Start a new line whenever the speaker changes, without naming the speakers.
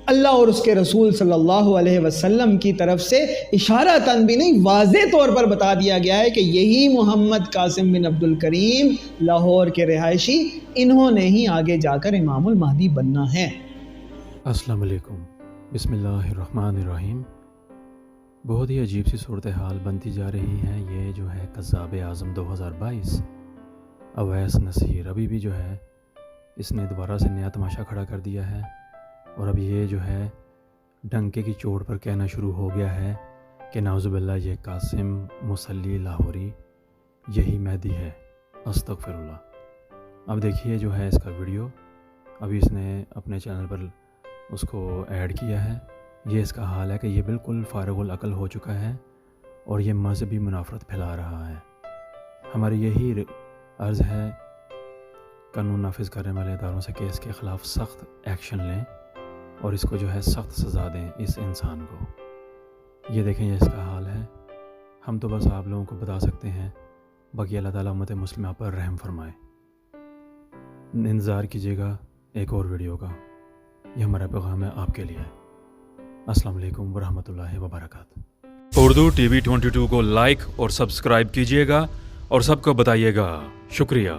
اللہ اور اس کے رسول صلی اللہ علیہ وسلم کی طرف سے اشارتاً بھی نہیں، واضح طور پر بتا دیا گیا ہے کہ یہی محمد قاسم بن عبد الکریم لاہور کے رہائشی، انہوں نے ہی آگے جا کر امام المہدی بننا ہے۔
السلام علیکم، بسم اللہ الرحمن الرحیم۔ بہت ہی عجیب سی صورتحال بنتی جا رہی ہے۔ یہ جو ہے قذاب اعظم 2022 اویس نصیر، ابھی بھی جو ہے اس نے دوبارہ سے نیا تماشا کھڑا کر دیا ہے، اور اب یہ جو ہے ڈنکے کی چوٹ پر کہنا شروع ہو گیا ہے کہ نعوذ باللہ یہ قاسم مصلی لاہوری یہی مہدی ہے، استغفر اللہ۔ اب دیکھیے جو ہے اس کا ویڈیو، ابھی اس نے اپنے چینل پر اس کو ایڈ کیا ہے۔ یہ اس کا حال ہے کہ یہ بالکل فارغ العقل ہو چکا ہے اور یہ مذہبی منافرت پھیلا رہا ہے۔ ہماری یہی عرض ہے قانون نافذ کرنے والے اداروں سے کہ اس کے خلاف سخت ایکشن لیں اور اس کو جو ہے سخت سزا دیں اس انسان کو۔ یہ دیکھیں یہ اس کا حال ہے۔ ہم تو بس آپ لوگوں کو بتا سکتے ہیں، باقی اللہ تعالیٰ امت مسلمہ پر رحم فرمائے۔ انتظار کیجیے گا ایک اور ویڈیو کا، یہ ہمارا پیغام ہے آپ کے لیے۔ السلام علیکم ورحمۃ اللہ وبرکاتہ۔
اردو ٹی وی 22 کو لائک اور سبسکرائب کیجیے گا اور سب کو بتائیے گا۔ شکریہ۔